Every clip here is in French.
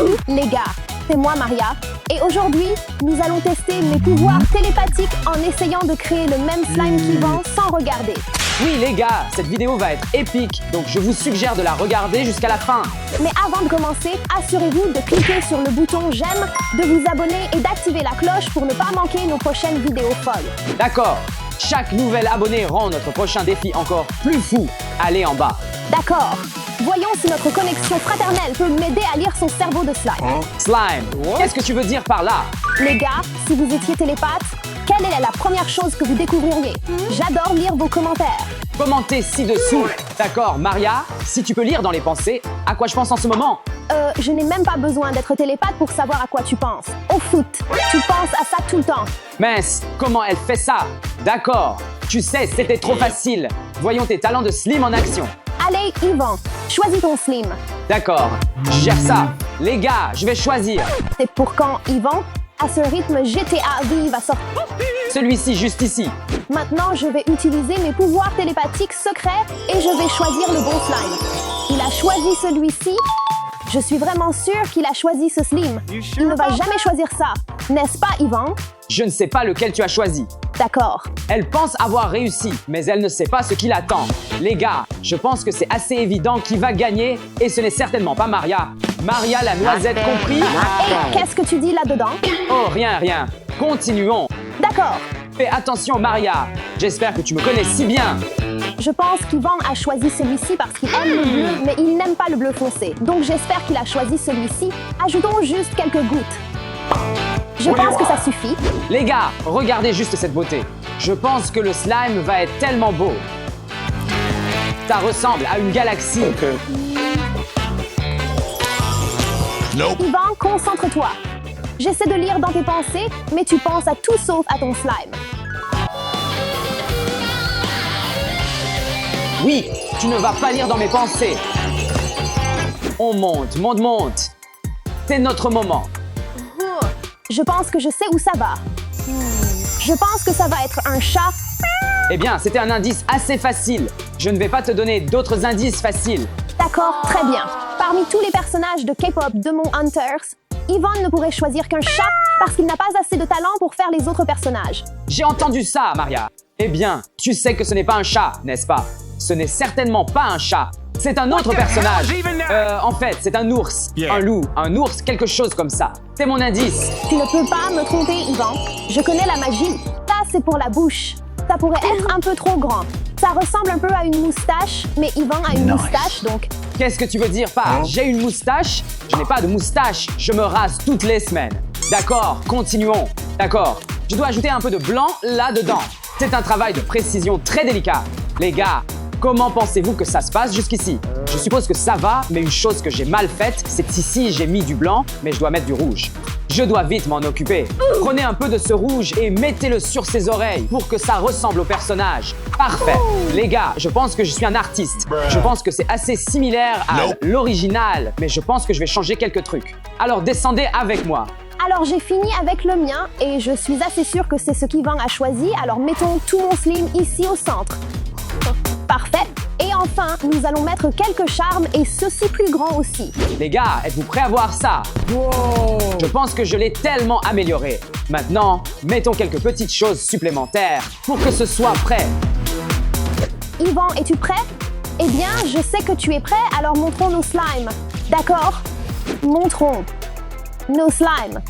Salut les gars, c'est moi Maria et aujourd'hui nous allons tester mes pouvoirs télépathiques en essayant de créer le même slime qu'Yvan sans regarder. Oui les gars, cette vidéo va être épique, donc je vous suggère de la regarder jusqu'à la fin. Mais avant de commencer, assurez-vous de cliquer sur le bouton j'aime, de vous abonner et d'activer la cloche pour ne pas manquer nos prochaines vidéos folles. D'accord, chaque nouvel abonné rend notre prochain défi encore plus fou. Allez en bas. D'accord. Voyons si notre connexion fraternelle peut m'aider à lire son cerveau de slime. Slime, qu'est-ce que tu veux dire par là? Les gars, si vous étiez télépathe, quelle est la première chose que vous découvririez? J'adore lire vos commentaires. Commentez ci-dessous. D'accord, Maria, si tu peux lire dans les pensées, à quoi je pense en ce moment? Je n'ai même pas besoin d'être télépathe pour savoir à quoi tu penses. Au foot, tu penses à ça tout le temps. Mince, comment elle fait ça? D'accord, tu sais, c'était trop facile. Voyons tes talents de slim en action. Allez, Yvan, choisis ton slim. D'accord, je gère ça. Les gars, je vais choisir. C'est pour quand, Yvan? À ce rythme, GTA V va sortir. Celui-ci, juste ici. Maintenant, je vais utiliser mes pouvoirs télépathiques secrets et je vais choisir le bon slime. Il a choisi celui-ci. Je suis vraiment sûre qu'il a choisi ce slim. Il ne va jamais choisir ça. N'est-ce pas, Yvan? Je ne sais pas lequel tu as choisi. D'accord. Elle pense avoir réussi, mais elle ne sait pas ce qui l'attend. Les gars, je pense que c'est assez évident qui va gagner et ce n'est certainement pas Maria. Maria la noisette compris? Et qu'est-ce que tu dis là-dedans? Oh, rien. Continuons. D'accord. Fais attention, Maria. J'espère que tu me connais si bien. Je pense qu'Yvan a choisi celui-ci parce qu'il aime le bleu, mais il n'aime pas le bleu foncé. Donc j'espère qu'il a choisi celui-ci. Ajoutons juste quelques gouttes. Je pense que ça suffit. Les gars, regardez juste cette beauté. Je pense que le slime va être tellement beau. Ça ressemble à une galaxie. Yvan, concentre-toi. J'essaie de lire dans tes pensées, mais tu penses à tout sauf à ton slime. Oui, tu ne vas pas lire dans mes pensées. On monte. C'est notre moment. Je pense que je sais où ça va. Je pense que ça va être un chat. Eh bien, c'était un indice assez facile. Je ne vais pas te donner d'autres indices faciles. D'accord, très bien. Parmi tous les personnages de K-pop de mon Hunters, Yvan ne pourrait choisir qu'un chat parce qu'il n'a pas assez de talent pour faire les autres personnages. J'ai entendu ça, Maria. Eh bien, tu sais que ce n'est pas un chat, n'est-ce pas? Ce n'est certainement pas un chat. C'est un autre personnage. En fait, c'est un ours, un loup, un ours, quelque chose comme ça. C'est mon indice. Tu ne peux pas me tromper, Yvan. Je connais la magie. Ça, c'est pour la bouche. Ça pourrait être un peu trop grand. Ça ressemble un peu à une moustache, mais Yvan a une moustache, donc... Qu'est-ce que tu veux dire par « j'ai une moustache » ? Je n'ai pas de moustache, je me rase toutes les semaines. D'accord, continuons. D'accord, je dois ajouter un peu de blanc là-dedans. C'est un travail de précision très délicat. Les gars, comment pensez-vous que ça se passe jusqu'ici? Je suppose que ça va, mais une chose que j'ai mal faite, c'est qu'ici j'ai mis du blanc, mais je dois mettre du rouge. Je dois vite m'en occuper. Prenez un peu de ce rouge et mettez-le sur ses oreilles pour que ça ressemble au personnage. Parfait. Les gars, je pense que je suis un artiste. Je pense que c'est assez similaire à l'original, mais je pense que je vais changer quelques trucs. Alors descendez avec moi. Alors j'ai fini avec le mien et je suis assez sûre que c'est ce qu'Yvan a choisi, alors mettons tout mon slim ici au centre. Parfait. Et enfin, nous allons mettre quelques charmes et ceci plus grand aussi. Les gars, êtes-vous prêts à voir ça? Je pense que je l'ai tellement amélioré. Maintenant, mettons quelques petites choses supplémentaires pour que ce soit prêt. Yvan, es-tu prêt? Eh bien, je sais que tu es prêt, alors montrons nos slimes. D'accord? Montrons nos slimes.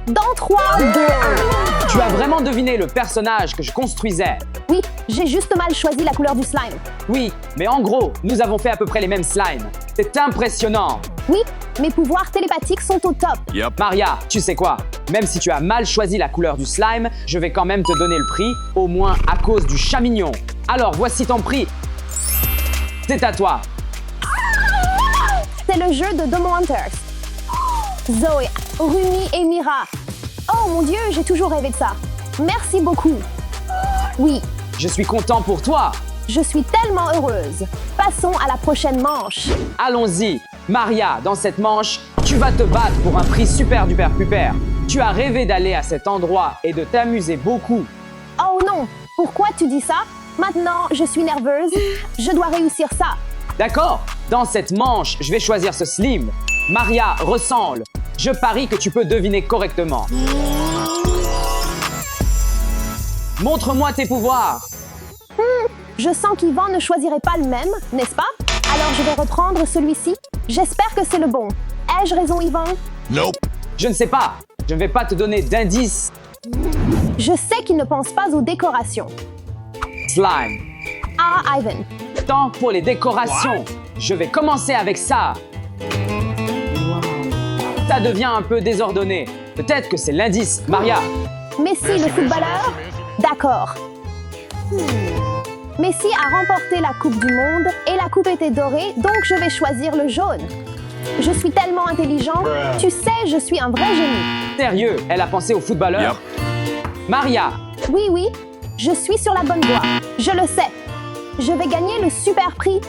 Dans 3, 2, 1. Tu as vraiment deviné le personnage que je construisais. Oui, j'ai juste mal choisi la couleur du slime. Oui, mais en gros, nous avons fait à peu près les mêmes slimes. C'est impressionnant. Oui, mes pouvoirs télépathiques sont au top. Maria, tu sais quoi? Même si tu as mal choisi la couleur du slime, je vais quand même te donner le prix, au moins à cause du chat mignon. Alors, voici ton prix. C'est à toi. C'est le jeu de Domo Hunters. Zoé, Rumi et Mira. Oh mon Dieu, j'ai toujours rêvé de ça. Merci beaucoup. Oui. Je suis content pour toi. Je suis tellement heureuse. Passons à la prochaine manche. Allons-y. Maria, dans cette manche, tu vas te battre pour un prix super duper puper. Tu as rêvé d'aller à cet endroit et de t'amuser beaucoup. Oh non, pourquoi tu dis ça? Maintenant, je suis nerveuse. Je dois réussir ça. D'accord, Dans cette manche, je vais choisir ce slim. Maria, ressemble. Je parie que tu peux deviner correctement. Montre-moi tes pouvoirs. Je sens qu'Yvan ne choisirait pas le même, n'est-ce pas? Alors je vais reprendre celui-ci. J'espère que c'est le bon. Ai-je raison, Yvan? Nope. Je ne sais pas. Je ne vais pas te donner d'indices. Je sais qu'il ne pense pas aux décorations. Slime. Ah, Ivan. Temps pour les décorations. Je vais commencer avec ça. Ça devient un peu désordonné. Peut-être que c'est l'indice. Maria. Messi, le footballeur? D'accord. Messi a remporté la Coupe du Monde et la coupe était dorée, donc je vais choisir le jaune. Je suis tellement intelligent. Tu sais, je suis un vrai génie. Sérieux, elle a pensé au footballeur. Maria. Oui, je suis sur la bonne voie. Je le sais. Je vais gagner le super prix.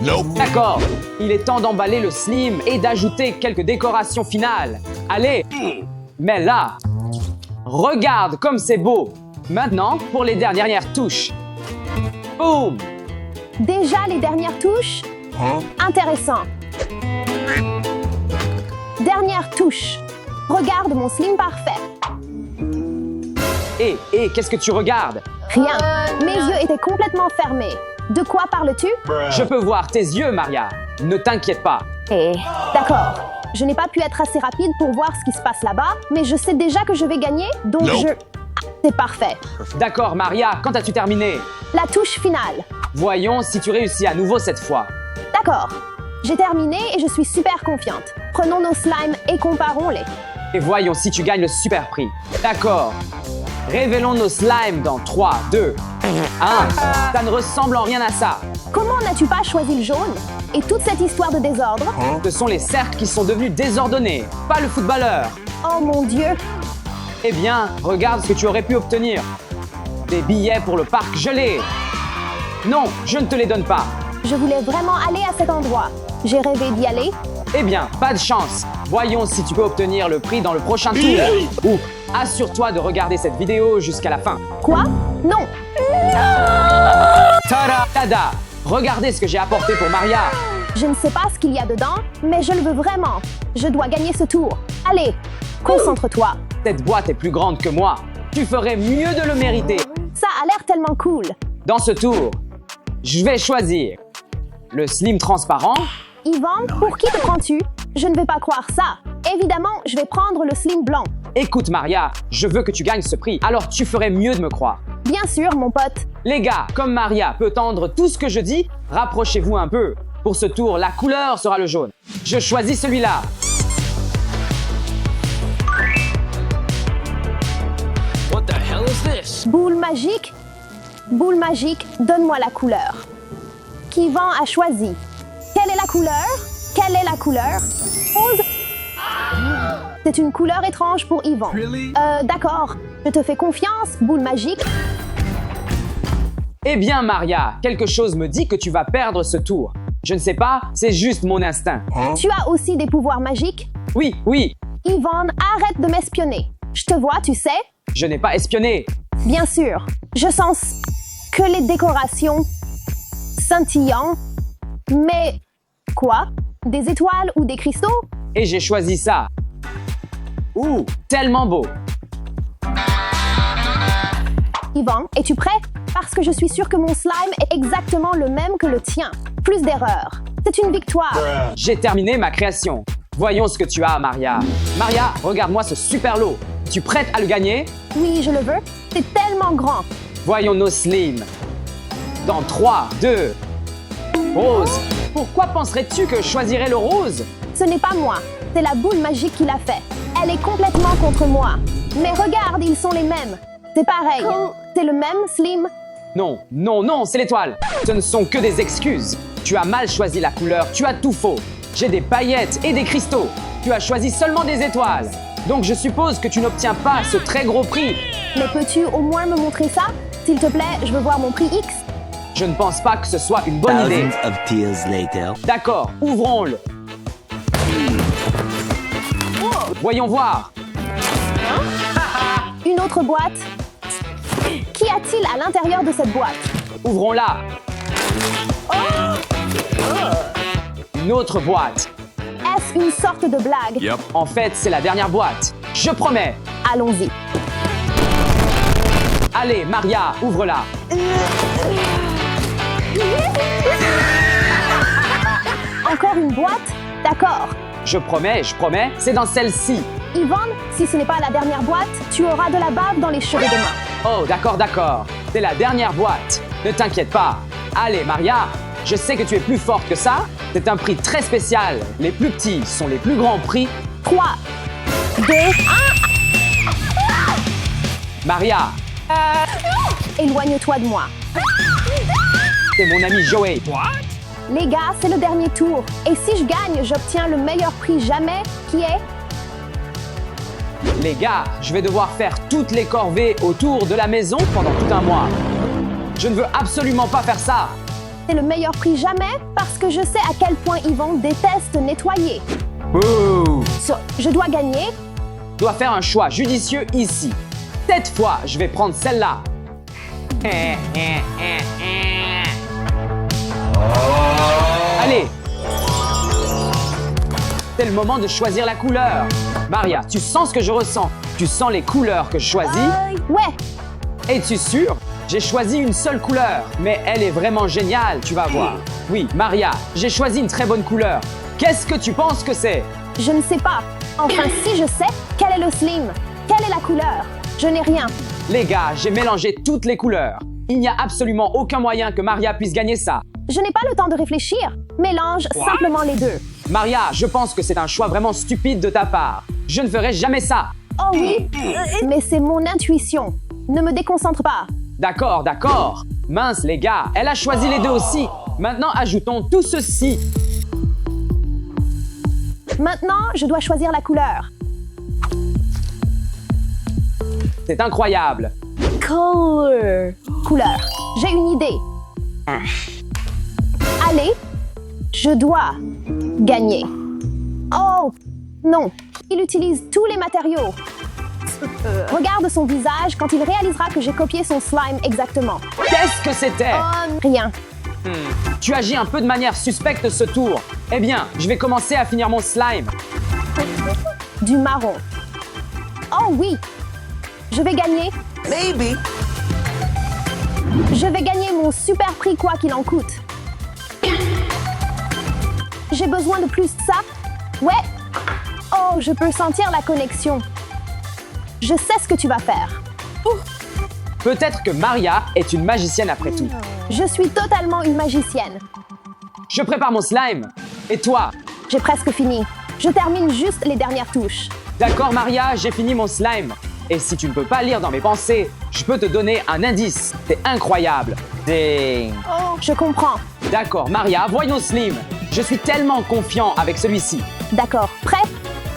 Nope. D'accord. Il est temps d'emballer le slim et d'ajouter quelques décorations finales. Allez. Mais là, regarde comme c'est beau. Maintenant, pour les dernières touches. Boum. Déjà les dernières touches? Intéressant. Dernière touche. Regarde mon slim parfait. Qu'est-ce que tu regardes? Rien. Mes yeux étaient complètement fermés. De quoi parles-tu? Je peux voir tes yeux, Maria. Ne t'inquiète pas. D'accord. Je n'ai pas pu être assez rapide pour voir ce qui se passe là-bas, mais je sais déjà que je vais gagner, donc c'est parfait. D'accord, Maria. Quand as-tu terminé? La touche finale. Voyons si tu réussis à nouveau cette fois. D'accord. J'ai terminé et je suis super confiante. Prenons nos slimes et comparons-les. Et voyons si tu gagnes le super prix. D'accord. Révélons nos slimes dans 3, 2, 1. Ça ne ressemble en rien à ça. Comment n'as-tu pas choisi le jaune? Et toute cette histoire de désordre? Ce sont les cercles qui sont devenus désordonnés, pas le footballeur. Oh mon Dieu! Eh bien, regarde ce que tu aurais pu obtenir. Des billets pour le parc gelé. Non, je ne te les donne pas. Je voulais vraiment aller à cet endroit. J'ai rêvé d'y aller. Eh bien, pas de chance. Voyons si tu peux obtenir le prix dans le prochain tour. Ou assure-toi de regarder cette vidéo jusqu'à la fin. Quoi? Non! Tada! Tada! Regardez ce que j'ai apporté pour Maria. Je ne sais pas ce qu'il y a dedans, mais je le veux vraiment. Je dois gagner ce tour. Allez, concentre-toi. Cette boîte est plus grande que moi. Tu ferais mieux de le mériter. Ça a l'air tellement cool. Dans ce tour, je vais choisir le slim transparent. Yvan, pour qui te prends-tu? Je ne vais pas croire ça. Évidemment, je vais prendre le slim blanc. Écoute, Maria, je veux que tu gagnes ce prix, alors tu ferais mieux de me croire. Bien sûr, mon pote. Les gars, comme Maria peut entendre tout ce que je dis, rapprochez-vous un peu. Pour ce tour, la couleur sera le jaune. Je choisis celui-là. What the hell is this? Boule magique? Boule magique, donne-moi la couleur. Qu'Yvan a choisi. Quelle est la couleur? Quelle est la couleur? Rose? C'est une couleur étrange pour Yvan. D'accord. Je te fais confiance, boule magique. Eh bien, Maria, quelque chose me dit que tu vas perdre ce tour. Je ne sais pas, c'est juste mon instinct. Tu as aussi des pouvoirs magiques? Oui, oui, Yvan, arrête de m'espionner. Je te vois, tu sais? je n'ai pas espionné. Bien sûr. Je sens que les décorations scintillantes. Mais quoi? Des étoiles ou des cristaux? Et j'ai choisi ça. Ouh, tellement beau. Yvan, es-tu prêt? Parce que je suis sûre que mon slime est exactement le même que le tien. Plus d'erreurs. C'est une victoire. J'ai terminé ma création. Voyons ce que tu as, Maria. Maria, regarde-moi ce super lot. Tu prête à le gagner? Oui, je le veux. C'est tellement grand. Voyons nos slims. Dans 3, 2, rose. Pourquoi penserais-tu que je choisirais le rose? Ce n'est pas moi. C'est la boule magique qui l'a fait. Elle est complètement contre moi. Mais regarde, ils sont les mêmes. C'est pareil. C'est le même slim. Non, non, non, c'est l'étoile. Ce ne sont que des excuses. Tu as mal choisi la couleur, tu as tout faux. J'ai des paillettes et des cristaux. Tu as choisi seulement des étoiles. Donc je suppose que tu n'obtiens pas ce très gros prix. Mais peux-tu au moins me montrer ça? S'il te plaît, je veux voir mon prix X. Je ne pense pas que ce soit une bonne idée. Thousands of tears later. D'accord, ouvrons-le. Voyons voir. Une autre boîte. Qu'y a-t-il à l'intérieur de cette boîte? Ouvrons-la. une autre boîte. Est-ce une sorte de blague? Yep. En fait, c'est la dernière boîte. Je promets. Allons-y. Allez, Maria, ouvre-la. Encore une boîte? D'accord. Je promets, c'est dans celle-ci. Yvonne, si ce n'est pas la dernière boîte, tu auras de la bave dans les cheveux demain. Oh, d'accord. C'est la dernière boîte. Ne t'inquiète pas. Allez, Maria, je sais que tu es plus forte que ça. C'est un prix très spécial. Les plus petits sont les plus grands prix. 3, 2, 1. Maria, Éloigne-toi de moi. c'est mon ami Joey. Les gars, c'est le dernier tour. Et si je gagne, j'obtiens le meilleur prix jamais, qui est... Les gars, je vais devoir faire toutes les corvées autour de la maison pendant tout un mois. Je ne veux absolument pas faire ça. C'est le meilleur prix jamais parce que je sais à quel point Yvonne déteste nettoyer. Ouh. Je dois gagner. Je dois faire un choix judicieux ici. Cette fois, je vais prendre celle-là. Allez. C'est le moment de choisir la couleur. Maria, tu sens ce que je ressens? Tu sens les couleurs que je choisis? Ouais, Es-tu sûr? J'ai choisi une seule couleur, mais elle est vraiment géniale, tu vas voir. Oui, Maria, j'ai choisi une très bonne couleur. Qu'est-ce que tu penses que c'est? je ne sais pas. Enfin, si je sais, quel est le slim? Quelle est la couleur? Je n'ai rien. Les gars, j'ai mélangé toutes les couleurs. Il n'y a absolument aucun moyen que Maria puisse gagner ça. Je n'ai pas le temps de réfléchir. Mélange simplement les deux. Maria, je pense que c'est un choix vraiment stupide de ta part. Je ne ferai jamais ça. Oh oui, mais c'est mon intuition. Ne me déconcentre pas. D'accord. Mince, les gars, elle a choisi les deux aussi. Maintenant, ajoutons tout ceci. Maintenant, je dois choisir la couleur. C'est incroyable. Couleur. J'ai une idée. Allez, je dois gagner. Oh, non. Il utilise tous les matériaux. Regarde son visage quand il réalisera que j'ai copié son slime exactement. Qu'est-ce que c'était? Rien. Tu agis un peu de manière suspecte ce tour. Eh bien, je vais commencer à finir mon slime. Du marron. Oh oui. Je vais gagner. Maybe. Je vais gagner mon super prix quoi qu'il en coûte. J'ai besoin de plus de ça. Ouais. Oh, je peux sentir la connexion. Je sais ce que tu vas faire. Peut-être que Maria est une magicienne après tout. Je suis totalement une magicienne. Je prépare mon slime. Et toi? J'ai presque fini. Je termine juste les dernières touches. D'accord, Maria, j'ai fini mon slime. Et si tu ne peux pas lire dans mes pensées, je peux te donner un indice. C'est incroyable. Ding. Je comprends. D'accord, Maria, voyons Slim. Je suis tellement confiant avec celui-ci. D'accord. Prêt?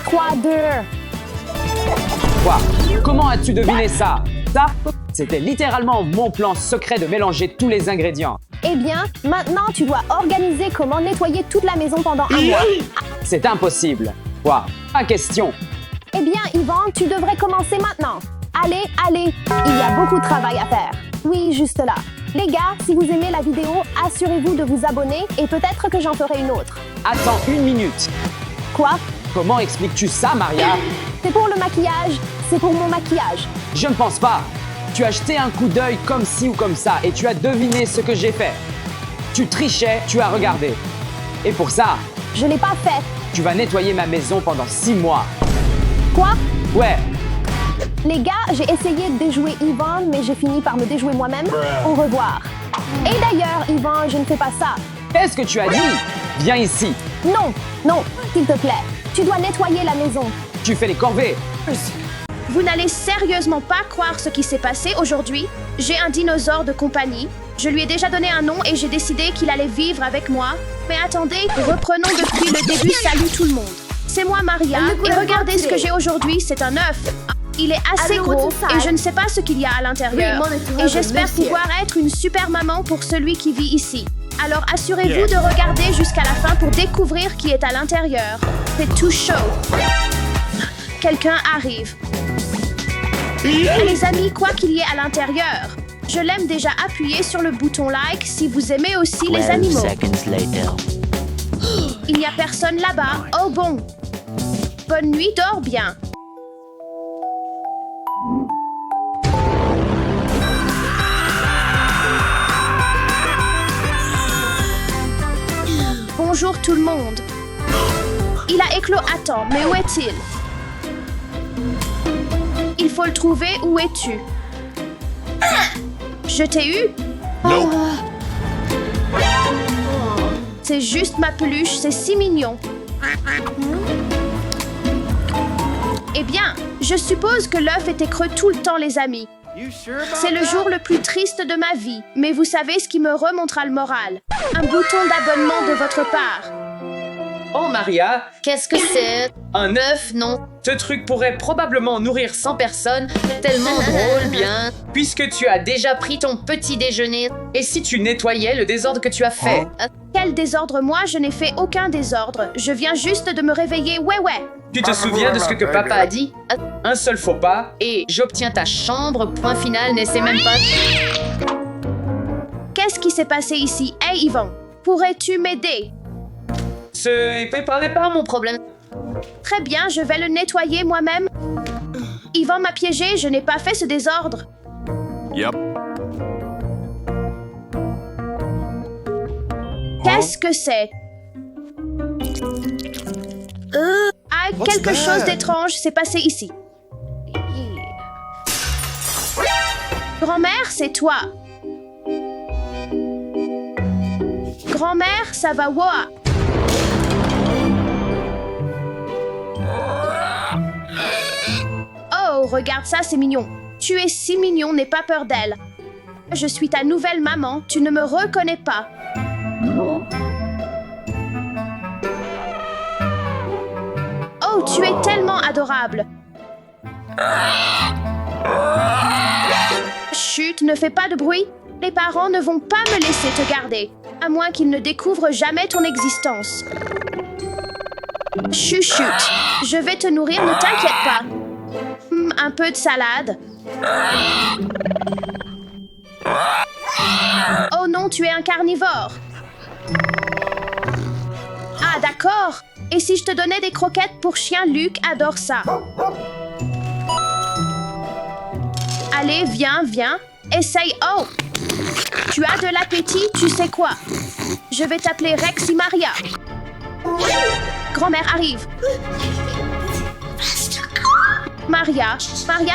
3, 2, 1. Quoi? Comment as-tu deviné ça? Ça, c'était littéralement mon plan secret de mélanger tous les ingrédients. Eh bien, maintenant, tu dois organiser comment nettoyer toute la maison pendant un mois. C'est impossible. Quoi? Pas question. Eh bien, Yvan, tu devrais commencer maintenant. Allez, allez, il y a beaucoup de travail à faire. Oui, juste là. Les gars, si vous aimez la vidéo, assurez-vous de vous abonner et peut-être que j'en ferai une autre. Attends une minute. Quoi? Comment expliques-tu ça, Maria? C'est pour le maquillage. C'est pour mon maquillage. Je ne pense pas. Tu as jeté un coup d'œil comme ci ou comme ça et tu as deviné ce que j'ai fait. Tu trichais, tu as regardé. Et pour ça, Je l'ai pas fait. tu vas nettoyer ma maison pendant 6 mois. Quoi? Ouais, Les gars, j'ai essayé de déjouer Yvan, mais j'ai fini par me déjouer moi-même. Au revoir. Et d'ailleurs, Yvan, je ne fais pas ça. qu'est-ce que tu as dit? Viens ici. Non, non, s'il te plaît. Tu dois nettoyer la maison. Tu fais les corvées. Vous n'allez sérieusement pas croire ce qui s'est passé aujourd'hui. J'ai un dinosaure de compagnie. Je lui ai déjà donné un nom et j'ai décidé qu'il allait vivre avec moi. Mais attendez, reprenons depuis le début. Salut tout le monde. C'est moi Maria et regardez ce que j'ai aujourd'hui, c'est un œuf. Il est assez gros et je ne sais pas ce qu'il y a à l'intérieur. Et j'espère pouvoir être une super maman pour celui qui vit ici. Alors assurez-vous de regarder jusqu'à la fin pour découvrir qui est à l'intérieur. C'est tout chaud. Quelqu'un arrive. Les amis, quoi qu'il y ait à l'intérieur, je l'aime déjà appuyer sur le bouton like si vous aimez aussi les 12 animaux. seconds later. Il n'y a personne là-bas. Oh bon. Bonne nuit, dors bien. Bonjour tout le monde. Il a éclos. Attends, mais où est-il? Il faut le trouver. Où es-tu? Je t'ai eu? Nope. C'est juste ma peluche, c'est si mignon. Eh bien, je suppose que l'œuf était creux tout le temps, les amis. C'est le jour le plus triste de ma vie, mais vous savez ce qui me remontera le moral. Un bouton d'abonnement de votre part. Oh Maria, Qu'est-ce que c'est? un œuf. Œuf, non. Ce truc pourrait probablement nourrir 100 personnes Tellement drôle, bien. puisque tu as déjà Pris ton petit déjeuner. Et si tu nettoyais le désordre que tu as fait? Quel désordre? Moi, je n'ai fait aucun désordre. Je viens juste de me réveiller. Ouais. Tu te souviens de ce que papa a dit? Un seul faux pas. Et j'obtiens ta chambre, point final, n'essaie même pas. Qu'est-ce qui s'est passé ici? Hey, Yvan, pourrais-tu m'aider? Ce n'est pas mon Problème. Très bien, je vais le nettoyer moi-même. Yvan m'a piégé, je n'ai pas fait ce désordre. Yep. Qu'est-ce que c'est? Ah, quelque chose d'étrange s'est passé ici. Grand-mère, c'est toi. Grand-mère, ça va, Woa. Oh, regarde ça, c'est mignon. Tu es si mignon, n'aie pas peur d'elle. Je suis ta nouvelle maman, tu ne me reconnais pas. Oh, tu es tellement adorable. Chut, ne fais pas de bruit. Les parents ne vont pas me laisser te garder, à moins qu'ils ne découvrent jamais ton existence. Chuchute, je vais te nourrir, ne t'inquiète pas. Un peu de salade. Oh non, tu es un carnivore. Ah, d'accord. Et si je te donnais des croquettes pour chien? Luc adore ça. Allez, viens. Essaye. Oh! Tu as de l'appétit, tu sais quoi? Je vais t'appeler Rexy Maria. Grand-mère arrive. Maria,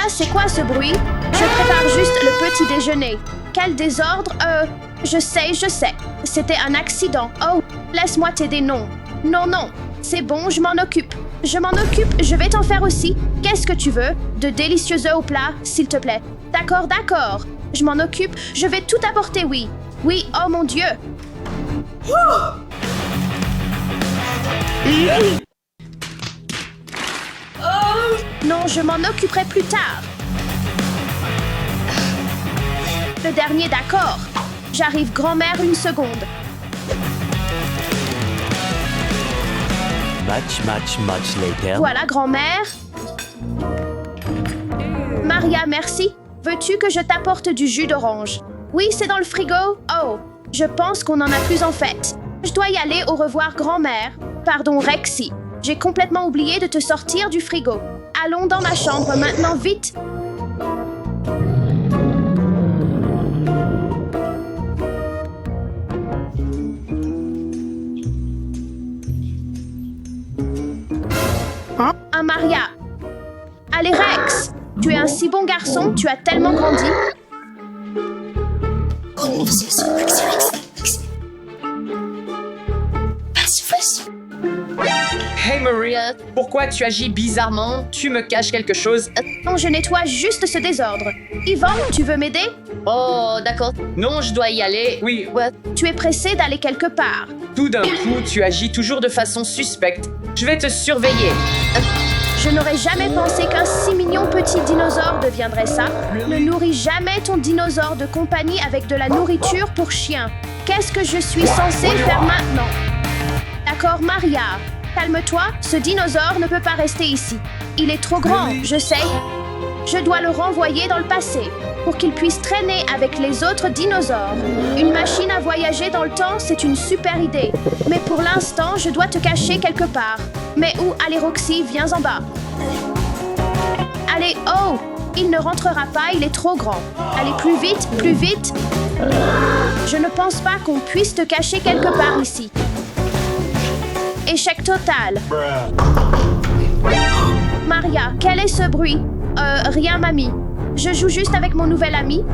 c'est quoi ce bruit? Je prépare juste le petit déjeuner. Quel désordre? Je sais. C'était un accident. Oh, laisse-moi t'aider, non. Non. C'est bon, je m'en occupe. Je vais t'en faire aussi. Qu'est-ce que tu veux? De délicieux œufs au plat, s'il te plaît. D'accord. Je m'en occupe. Je vais tout apporter, oui. Oui, oh mon Dieu. Non, je m'en occuperai plus tard. Le dernier, d'accord. J'arrive, grand-mère, une seconde. Much later. Voilà, grand-mère. Maria, merci. Veux-tu que je t'apporte du jus d'orange? Oui, c'est dans le frigo. Oh, je pense qu'on en a plus en fait. Je dois y aller, au revoir, grand-mère. Pardon, Rexy. J'ai complètement oublié de te sortir du frigo. Allons dans ma chambre maintenant, vite. Un Maria. Allez, Rex. Tu es un si bon garçon, tu as tellement grandi. Hey Maria, pourquoi tu agis bizarrement? Tu me caches quelque chose? Non, je nettoie juste ce désordre. Yvan, tu veux m'aider? Oh, d'accord. Non, je dois y aller. Oui, Tu es pressé d'aller quelque part. tout d'un coup, tu agis toujours de façon suspecte. Je vais te surveiller. Je n'aurais jamais pensé qu'un si mignon petit dinosaure deviendrait ça. Ne nourris jamais ton dinosaure de compagnie avec de la nourriture pour chien. Qu'est-ce que je suis censée faire maintenant? D'accord, Maria. Calme-toi, ce dinosaure ne peut pas rester ici. Il est trop grand, je sais. Je dois le renvoyer dans le passé. pour qu'il puisse traîner avec les autres dinosaures. Une machine à voyager dans le temps, c'est une super idée. Mais pour l'instant, je dois te cacher quelque part. Mais où? Allez Roxy, viens en bas. Allez, oh! Il ne rentrera pas, il est trop grand. Allez, plus vite, plus vite. Je ne pense pas qu'on puisse te cacher quelque part ici. Échec total. Maria, quel est ce bruit? Rien, mamie. Je joue juste avec mon nouvel ami.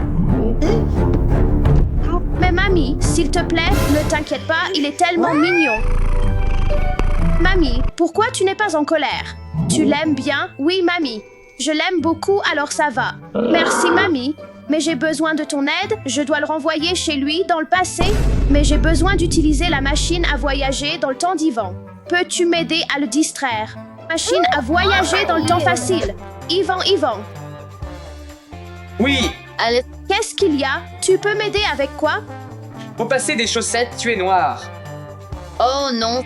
Mais mamie, s'il te plaît, ne t'inquiète pas, il est tellement mignon. Mamie, pourquoi tu n'es pas en colère? Tu l'aimes bien? Oui, mamie. Je l'aime beaucoup, alors ça va. Merci, mamie. Mais j'ai besoin de ton aide. Je dois le renvoyer chez lui dans le passé. Mais j'ai besoin d'utiliser la machine à voyager dans le temps d'Ivan. Peux-tu m'aider à le distraire? Machine à voyager dans le temps facile. Ivan. Oui, Allez, Qu'est-ce qu'il y a? Tu peux m'aider avec quoi? pour passer des chaussettes, tu es noir. oh non.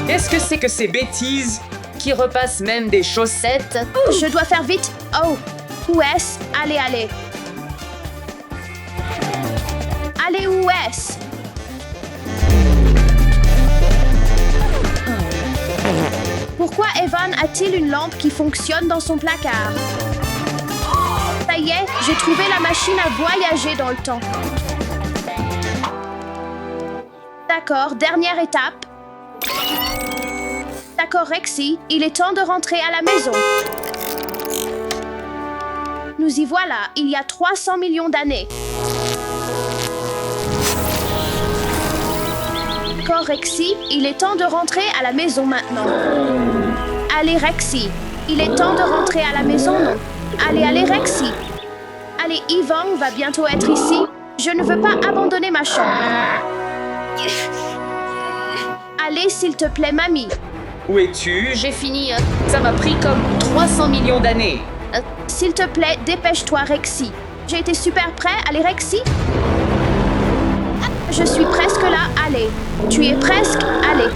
Qu'est-ce que c'est que ces bêtises qui repassent même des chaussettes? Je dois faire vite. Oh, où est-ce? Allez. Allez, où est-ce? Pourquoi Evan a-t-il une lampe qui fonctionne dans son placard? Ça y est, j'ai trouvé la machine à voyager dans le temps. D'accord, dernière étape. D'accord, Rexy, il est temps de rentrer à la maison. Nous y voilà, il y a 300 millions d'années. D'accord, Rexy, il est temps de rentrer à la maison maintenant. Allez, Rexy, il est temps de rentrer à la maison, non? Allez, Rexy. Allez, Ivan va bientôt être ici. Je ne veux pas abandonner ma chambre. Allez, s'il te plaît, mamie. Où es-tu? J'ai fini. Ça m'a pris comme 300 millions d'années. S'il te plaît, dépêche-toi, Rexy. J'ai été super prêt. Allez, Rexy. Je suis presque là. Allez. Tu es presque. Allez.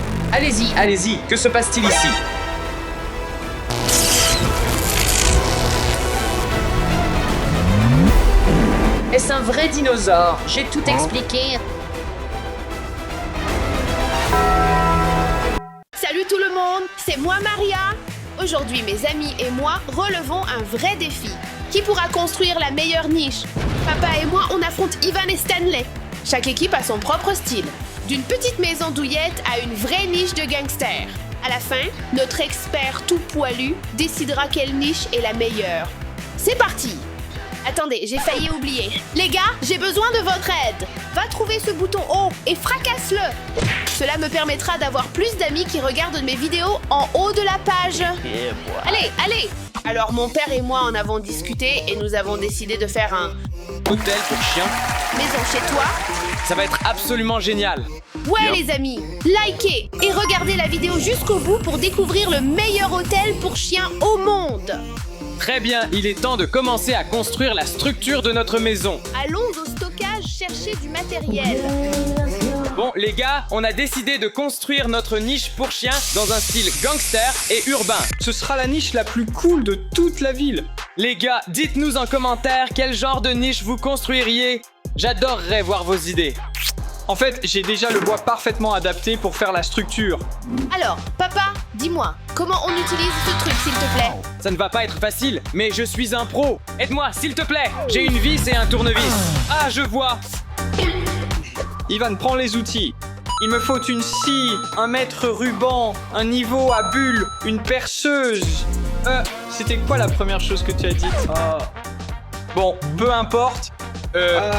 Allez-y, que se passe-t-il ici? Est-ce un vrai dinosaure? J'ai tout expliqué. Salut tout le monde, c'est moi Maria. Aujourd'hui, mes amis et moi relevons un vrai défi. Qui pourra construire la meilleure niche? Papa et moi, on affronte Ivan et Stanley. Chaque équipe a son propre style. D'une petite maison douillette à une vraie niche de gangster. À la fin, notre expert tout poilu décidera quelle niche est la meilleure. C'est parti! Attendez, j'ai failli oublier. Les gars, j'ai besoin de votre aide. Va trouver ce bouton haut et fracasse-le. Cela me permettra d'avoir plus d'amis qui regardent mes vidéos en haut de la page. Allez! Alors mon père et moi en avons discuté et nous avons décidé de faire un Hôtel pour chiens. maison chez toi. Ça va être absolument génial. Ouais les amis, likez et regardez la vidéo jusqu'au bout pour découvrir le meilleur hôtel pour chiens au monde. Très bien, il est temps de commencer à construire la structure de notre maison. Allons au stockage chercher du matériel. Bon, les gars, on a décidé de construire notre niche pour chiens dans un style gangster et urbain. Ce sera la niche la plus cool de toute la ville. Les gars, dites-nous en commentaire quel genre de niche vous construiriez. J'adorerais voir vos idées. En fait, j'ai déjà le bois parfaitement adapté pour faire la structure. Alors, papa, dis-moi, comment on utilise ce truc s'il te plaît? Ça ne va pas être facile, mais je suis un pro. Aide-moi, s'il te plaît. J'ai une vis et un tournevis. Ah, je vois. Ivan, prends les outils. Il me faut une scie, un mètre ruban, un niveau à bulles, une perceuse. C'était quoi la première chose que tu as dite? Bon, peu importe.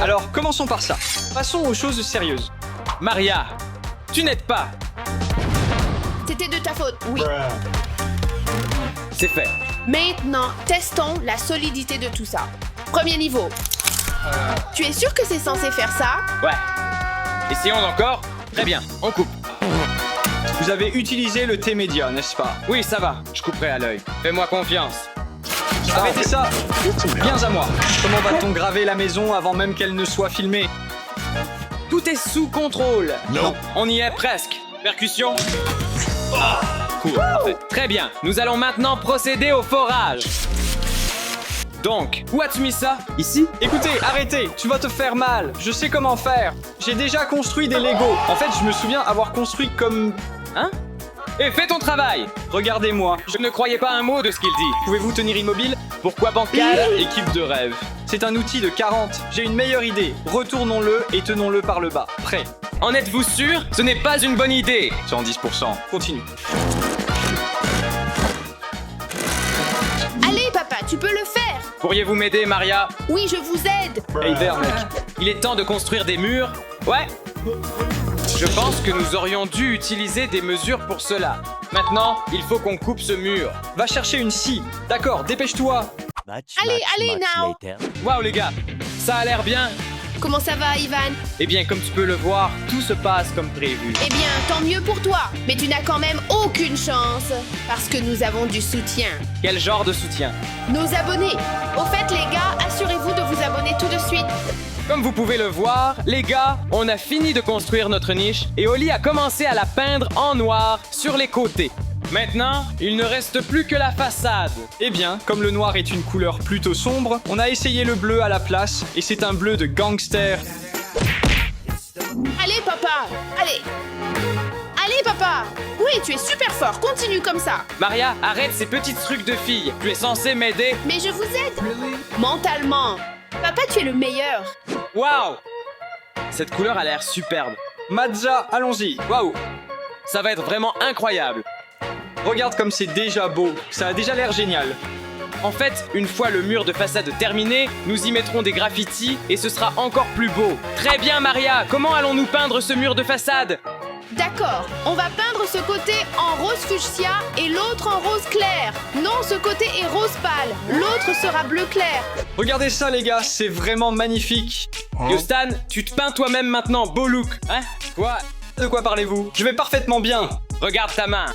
Alors, commençons par ça. Passons aux choses sérieuses. Maria, tu n'aides pas. C'était de ta faute, oui. C'est fait. Maintenant, testons la solidité de tout ça. Premier niveau. Tu es sûr que c'est censé faire ça? Ouais. Essayons encore. Très bien, on coupe. Vous avez utilisé le T-Média, n'est-ce pas? Oui, ça va. Je couperai à l'œil. Fais-moi confiance. Arrêtez ça. Viens à moi. Comment va-t-on graver la maison avant même qu'elle ne soit filmée? Tout est sous contrôle. Non. On y est presque. Percussion. Cool, parfait. Très bien, nous allons maintenant procéder au forage. Donc, où as-tu mis ça? Ici? Écoutez, arrêtez, tu vas te faire mal. Je sais comment faire. J'ai déjà construit des Legos. En fait, je me souviens avoir construit comme... Hein? Et fais ton travail! Regardez-moi. Je ne croyais pas un mot de ce qu'il dit. Pouvez-vous tenir immobile? Pourquoi bancal? Équipe de rêve. C'est un outil de 40. J'ai une meilleure idée. Retournons-le et tenons-le par le bas. Prêt. En êtes-vous sûr? Ce n'est pas une bonne idée. 110%. Continue. Allez, papa, tu peux le faire. Pourriez-vous m'aider, Maria? Oui, je vous aide. Hey there, mec. Il est temps de construire des murs. Ouais. Je pense que nous aurions dû utiliser des mesures pour cela. Maintenant, il faut qu'on coupe ce mur. Va chercher une scie. D'accord, dépêche-toi. Allez, now. Waouh, les gars, ça a l'air bien. Comment ça va, Ivan? Eh bien, comme tu peux le voir, tout se passe comme prévu. Eh bien, tant mieux pour toi. Mais tu n'as quand même aucune chance. Parce que nous avons du soutien. Quel genre de soutien? Nos abonnés. Au fait, les gars, assurez-vous de vous abonner tout de suite. Comme vous pouvez le voir, les gars, on a fini de construire notre niche et Oli a commencé à la peindre en noir sur les côtés. Maintenant, il ne reste plus que la façade. Eh bien, comme le noir est une couleur plutôt sombre, on a essayé le bleu à la place et c'est un bleu de gangster. Allez, papa. Allez. Allez, papa. Oui, tu es super fort. Continue comme ça. Maria, arrête ces petits trucs de fille. Tu es censée m'aider. Mais je vous aide. Mentalement. Papa, tu es le meilleur. Waouh! Cette couleur a l'air superbe. Mazza, allons-y. Waouh! Ça va être vraiment incroyable. Regarde comme c'est déjà beau. Ça a déjà l'air génial. En fait, une fois le mur de façade terminé, nous y mettrons des graffitis et ce sera encore plus beau. Très bien, Maria. Comment allons-nous peindre ce mur de façade? D'accord, on va peindre ce côté en rose fuchsia et l'autre en rose clair. Non, ce côté est rose pâle, l'autre sera bleu clair. Regardez ça, les gars, c'est vraiment magnifique. Yo Stan, tu te peins toi-même maintenant, beau look, hein? Quoi? De quoi parlez-vous? Je vais parfaitement bien. Regarde ta main.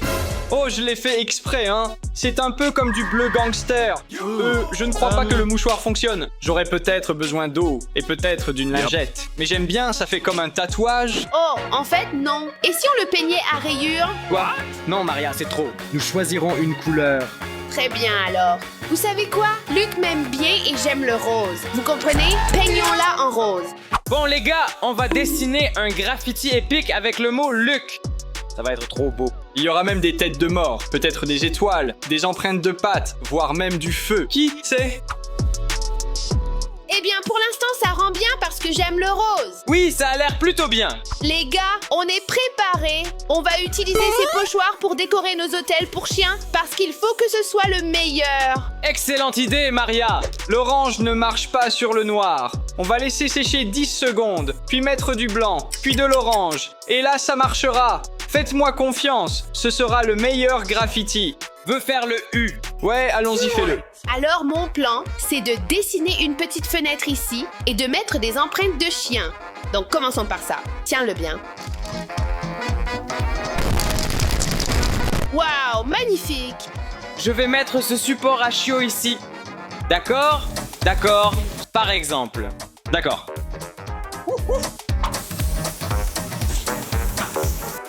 Oh, je l'ai fait exprès, hein. C'est un peu comme du bleu gangster. Je ne crois pas que le mouchoir fonctionne. J'aurais peut-être besoin d'eau et peut-être d'une lingette. Mais j'aime bien, ça fait comme un tatouage. Oh, en fait, non. Et si on le peignait à rayures? Quoi? Non, Maria, c'est trop. Nous choisirons une couleur. Très bien alors. Vous savez quoi? Luc m'aime bien et j'aime le rose. Vous comprenez? Peignons-la en rose. Bon les gars, on va dessiner un graffiti épique avec le mot Luc. Ça va être trop beau. Il y aura même des têtes de mort, peut-être des étoiles, des empreintes de pattes, voire même du feu. Qui sait? Eh bien, pour l'instant, ça rend bien parce que j'aime le rose. Oui, ça a l'air plutôt bien. Les gars, on est préparés. On va utiliser ces pochoirs pour décorer nos hôtels pour chiens parce qu'il faut que ce soit le meilleur. Excellente idée, Maria. L'orange ne marche pas sur le noir. On va laisser sécher 10 secondes, puis mettre du blanc, puis de l'orange. Et là, ça marchera. Faites-moi confiance, ce sera le meilleur graffiti. Veux faire le U? Ouais, allons-y, fais-le. Alors mon plan, c'est de dessiner une petite fenêtre ici et de mettre des empreintes de chiens. Donc commençons par ça. Tiens-le bien. Waouh, magnifique! Je vais mettre ce support à chiots ici. D'accord? D'accord. Par exemple. D'accord.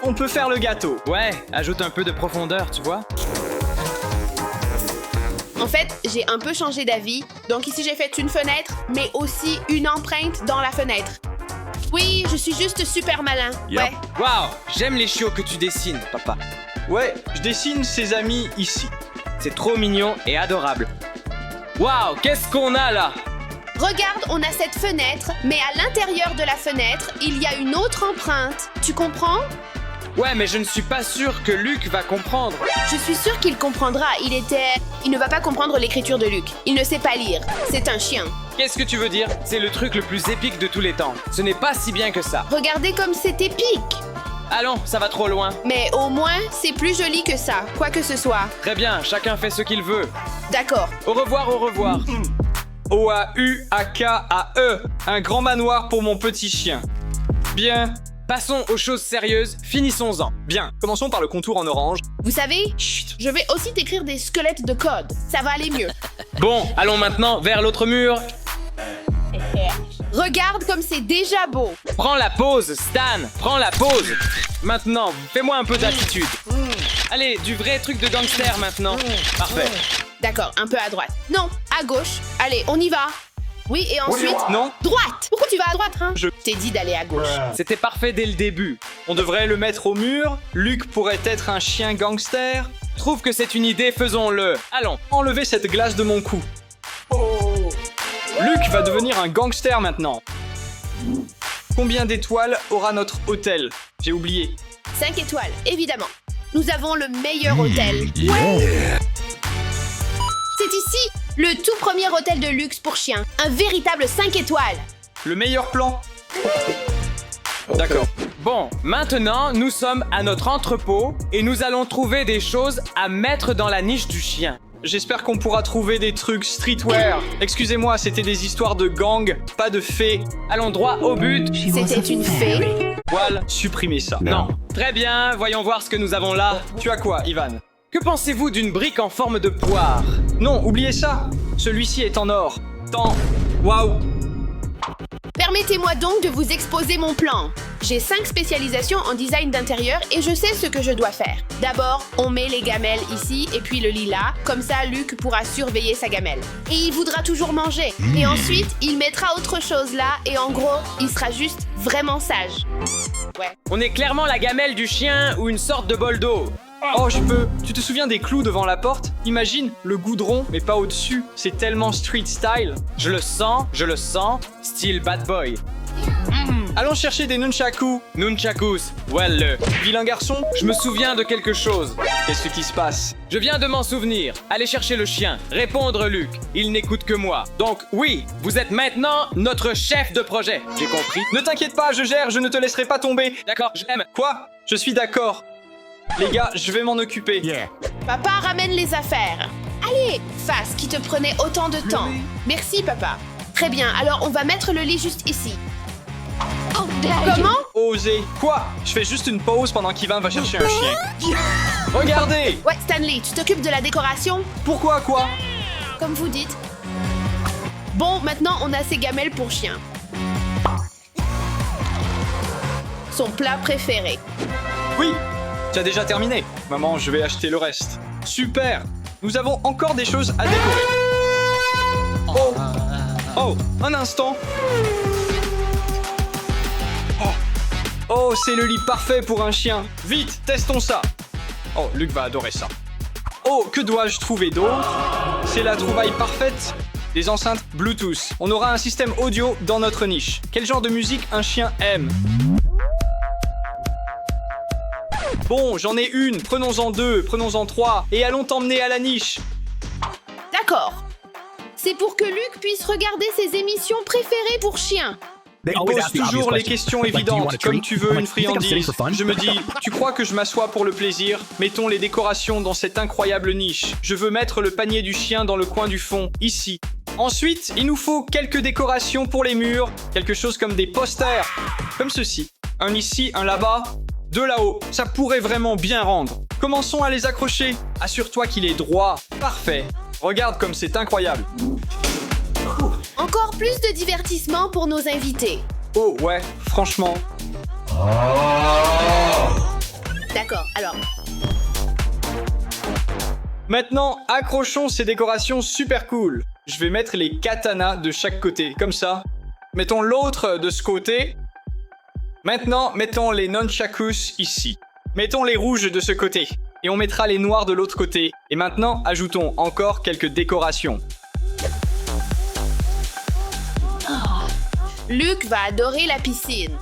On peut faire le gâteau. Ouais, ajoute un peu de profondeur, tu vois? En fait, j'ai un peu changé d'avis. Donc ici, j'ai fait une fenêtre, mais aussi une empreinte dans la fenêtre. Oui, je suis juste super malin. Ouais. Waouh, j'aime les chiots que tu dessines, papa. Ouais, je dessine ses amis ici. C'est trop mignon et adorable. Waouh, qu'est-ce qu'on a là? Regarde, on a cette fenêtre, mais à l'intérieur de la fenêtre, il y a une autre empreinte. Tu comprends? Ouais, mais je ne suis pas sûr que Luc va comprendre. Je suis sûre qu'il comprendra. Il ne va pas comprendre l'écriture de Luc. Il ne sait pas lire. C'est un chien. Qu'est-ce que tu veux dire? C'est le truc le plus épique de tous les temps. Ce n'est pas si bien que ça. Regardez comme c'est épique. Allons, ça va trop loin. Mais au moins, c'est plus joli que ça, quoi que ce soit. Très bien, chacun fait ce qu'il veut. D'accord. Au revoir, au revoir. O-A-U-A-K-A-E. Un grand manoir pour mon petit chien. Bien. Passons aux choses sérieuses, finissons-en. Bien, commençons par le contour en orange. Vous savez, chut, je vais aussi t'écrire des squelettes de code. Ça va aller mieux. Bon, allons maintenant vers l'autre mur. Regarde comme c'est déjà beau. Prends la pause, Stan, prends la pause. Maintenant, fais-moi un peu d'attitude. Allez, du vrai truc de gangster maintenant. Parfait. D'accord, un peu à droite. Non, à gauche. Allez, on y va. Oui, et ensuite... Non, Droite. Pourquoi tu vas à droite, hein? Je- t'ai dit d'aller à gauche. C'était parfait dès le début. on devrait le mettre au mur. Luc pourrait être un chien gangster. Trouve que c'est une idée, faisons-le. Allons. Enlevez cette glace de mon cou. Luc va devenir un gangster maintenant. Combien d'étoiles aura notre hôtel? J'ai oublié. 5 étoiles, évidemment. Nous avons le meilleur hôtel. C'est ici, le tout premier hôtel de luxe pour chiens. Un véritable 5 étoiles. Le meilleur plan? D'accord. Bon, maintenant, nous sommes à notre entrepôt et nous allons trouver des choses à mettre dans la niche du chien. J'espère qu'on pourra trouver des trucs streetwear. Excusez-moi, c'était des histoires de gang, pas de fées. Allons droit au but. C'était une fée. Poil, supprimez ça. Non. Très bien, voyons voir ce que nous avons là. Tu as quoi, Ivan? Que pensez-vous d'une brique en forme de poire? Non, oubliez ça. Celui-ci est en or. Waouh. Permettez-moi donc de vous exposer mon plan. J'ai 5 spécialisations en design d'intérieur et je sais ce que je dois faire. D'abord, on met les gamelles ici et puis le lilas. Comme ça, Luc pourra surveiller sa gamelle. Et il voudra toujours manger. Et ensuite, il mettra autre chose là et en gros, il sera juste vraiment sage. Ouais. On est clairement la gamelle du chien ou une sorte de bol d'eau. Oh, je peux. Tu te souviens des clous devant la porte? Imagine, le goudron, mais pas au-dessus. C'est tellement street style. Je le sens, style bad boy. Allons chercher des nunchakus. Nunchakus, well, Vilain garçon, je me souviens de quelque chose. qu'est-ce qui se passe? Je viens de m'en souvenir. Allez chercher le chien. Répondre Luc. Il n'écoute que moi. Donc oui, vous êtes maintenant notre chef de projet. J'ai compris. Ne t'inquiète pas, je gère, je ne te laisserai pas tomber. D'accord, j'aime. Quoi? Je suis d'accord. Les gars, je vais m'en occuper. Papa ramène les affaires. Allez, Face qui te prenait autant de temps. Merci, papa. Très bien, alors on va mettre le lit juste ici. Comment? Osez. Quoi? Je fais juste une pause pendant qu'Ivan va chercher un chien. Regardez! Ouais, Stanley, tu t'occupes de la décoration? Pourquoi quoi? Comme vous dites. Bon, maintenant on a ses gamelles pour chien. Son plat préféré. Oui! Tu as déjà terminé. Maman, je vais acheter le reste. Super! Nous avons encore des choses à décorer. Oh! Oh! Un instant! Oh, c'est le lit parfait pour un chien. Vite, testons ça. Oh, Luc va adorer ça. Oh, que dois-je trouver d'autre? C'est la trouvaille parfaite. Des enceintes Bluetooth. On aura un système audio dans notre niche. Quel genre de musique un chien aime? Bon, j'en ai une. Prenons-en 2, prenons-en 3. Et allons t'emmener à la niche. D'accord. C'est pour que Luc puisse regarder ses émissions préférées pour chiens. Il pose toujours les questions évidentes, comme tu veux une friandise. Je me dis, tu crois que je m'assois pour le plaisir? Mettons les décorations dans cette incroyable niche. Je veux mettre le panier du chien dans le coin du fond, ici. Ensuite, il nous faut quelques décorations pour les murs, quelque chose comme des posters, comme ceci. Un ici, un là-bas, 2 là-haut. Ça pourrait vraiment bien rendre. Commençons à les accrocher. Assure-toi qu'il est droit. Parfait. Regarde comme c'est incroyable. Encore plus de divertissement pour nos invités. Oh ouais, franchement. D'accord, alors. Maintenant, accrochons ces décorations super cool. Je vais mettre les katanas de chaque côté, comme ça. Mettons l'autre de ce côté. Maintenant, mettons les nunchakus ici. Mettons les rouges de ce côté. Et on mettra les noirs de l'autre côté. Et maintenant, ajoutons encore quelques décorations. Luc va adorer la piscine.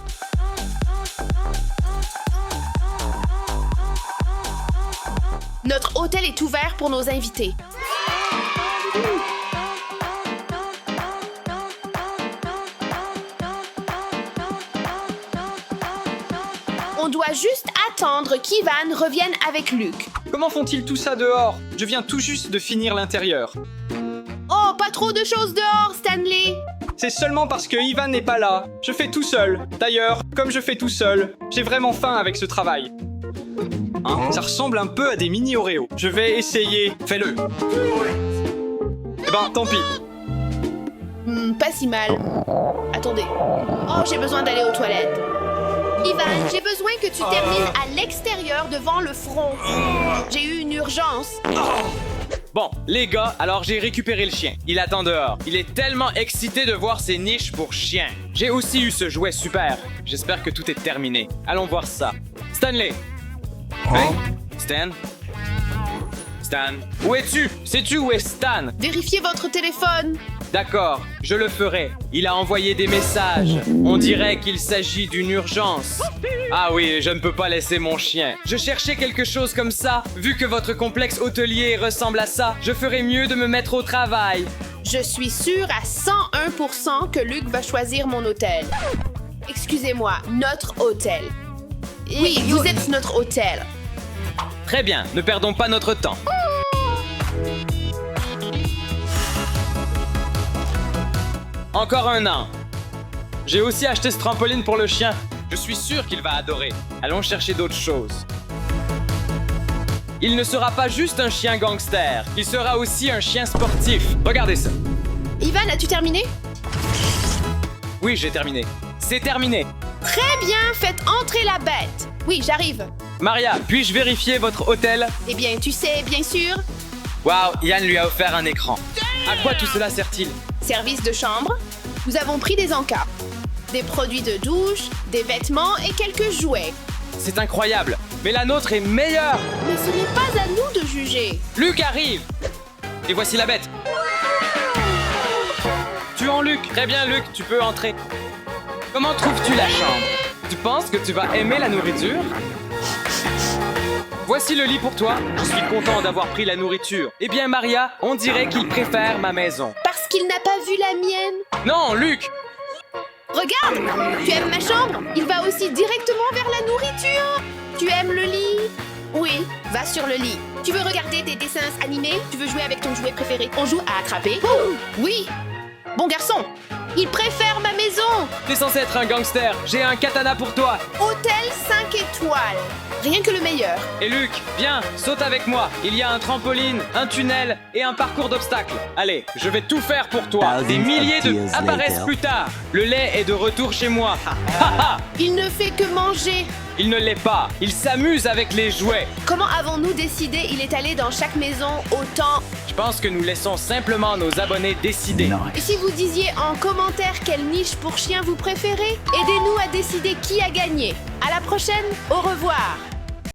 Notre hôtel est ouvert pour nos invités. On doit juste attendre qu'Ivan revienne avec Luc. Comment font-ils tout ça dehors? Je viens tout juste de finir l'intérieur. Oh, pas trop de choses dehors, Stanley! C'est seulement parce que Ivan n'est pas là. Je fais tout seul. D'ailleurs, comme je fais tout seul, j'ai vraiment faim avec ce travail. Hein? Ça ressemble un peu à des mini Oreos. Je vais essayer. Fais-le. Eh ben, tant pis. Pas si mal. Attendez. Oh, j'ai besoin d'aller aux toilettes. Ivan, j'ai besoin que tu termines à l'extérieur devant le front. J'ai eu une urgence. Bon, les gars, alors j'ai récupéré le chien. Il attend dehors. Il est tellement excité de voir ses niches pour chiens. J'ai aussi eu ce jouet super. J'espère que tout est terminé. Allons voir ça. Stanley. Hein? Stan? Stan? Où es-tu? Sais-tu où est Stan? Vérifiez votre téléphone. D'accord, je le ferai. Il a envoyé des messages. On dirait qu'il s'agit d'une urgence. Ah oui, je ne peux pas laisser mon chien. Je cherchais quelque chose comme ça. Vu que votre complexe hôtelier ressemble à ça, je ferais mieux de me mettre au travail. Je suis sûre à 101% que Luc va choisir mon hôtel. Excusez-moi, notre hôtel. Oui, vous êtes notre hôtel. Très bien, ne perdons pas notre temps. Encore un an. J'ai aussi acheté ce trampoline pour le chien. Je suis sûr qu'il va adorer. Allons chercher d'autres choses. Il ne sera pas juste un chien gangster. Il sera aussi un chien sportif. Regardez ça. Ivan, as-tu terminé? Oui, j'ai terminé. C'est terminé. Très bien, faites entrer la bête. Oui, j'arrive. Maria, puis-je vérifier votre hôtel? Eh bien, tu sais, bien sûr. Waouh, Yann lui a offert un écran. À quoi tout cela sert-il? Service de chambre. Nous avons pris des encas, des produits de douche, des vêtements et quelques jouets. C'est incroyable, mais la nôtre est meilleure. Mais ce n'est pas à nous de juger. Luc arrive. Et voici la bête. Tuons Luc. Très bien, Luc, tu peux entrer. Comment trouves-tu la chambre? Tu penses que tu vas aimer la nourriture? Voici le lit pour toi. Je suis content d'avoir pris la nourriture. Eh bien, Maria, on dirait qu'il préfère ma maison. Parce qu'il n'a pas vu la mienne. Non, Luc! Regarde, tu aimes ma chambre? Il va aussi directement vers la nourriture. Tu aimes le lit? Oui, va sur le lit. Tu veux regarder des dessins animés? Tu veux jouer avec ton jouet préféré? On joue à attraper? Oui. Bon garçon, il préfère ma maison. T'es censé être un gangster. J'ai un katana pour toi. Hôtel 5 étoiles. Rien que le meilleur. Et Luc, viens, saute avec moi. Il y a un trampoline, un tunnel et un parcours d'obstacles. Allez, je vais tout faire pour toi. Des milliers de apparaissent plus tard. Le lait est de retour chez moi. Il ne fait que manger. Il ne l'est pas. Il s'amuse avec les jouets. Comment avons-nous décidé il est allé dans chaque maison autant? Je pense que nous laissons simplement nos abonnés décider. Et si vous disiez en commentaire quelle niche pour chien vous préférez? Aidez-nous à décider qui a gagné. À la prochaine, au revoir.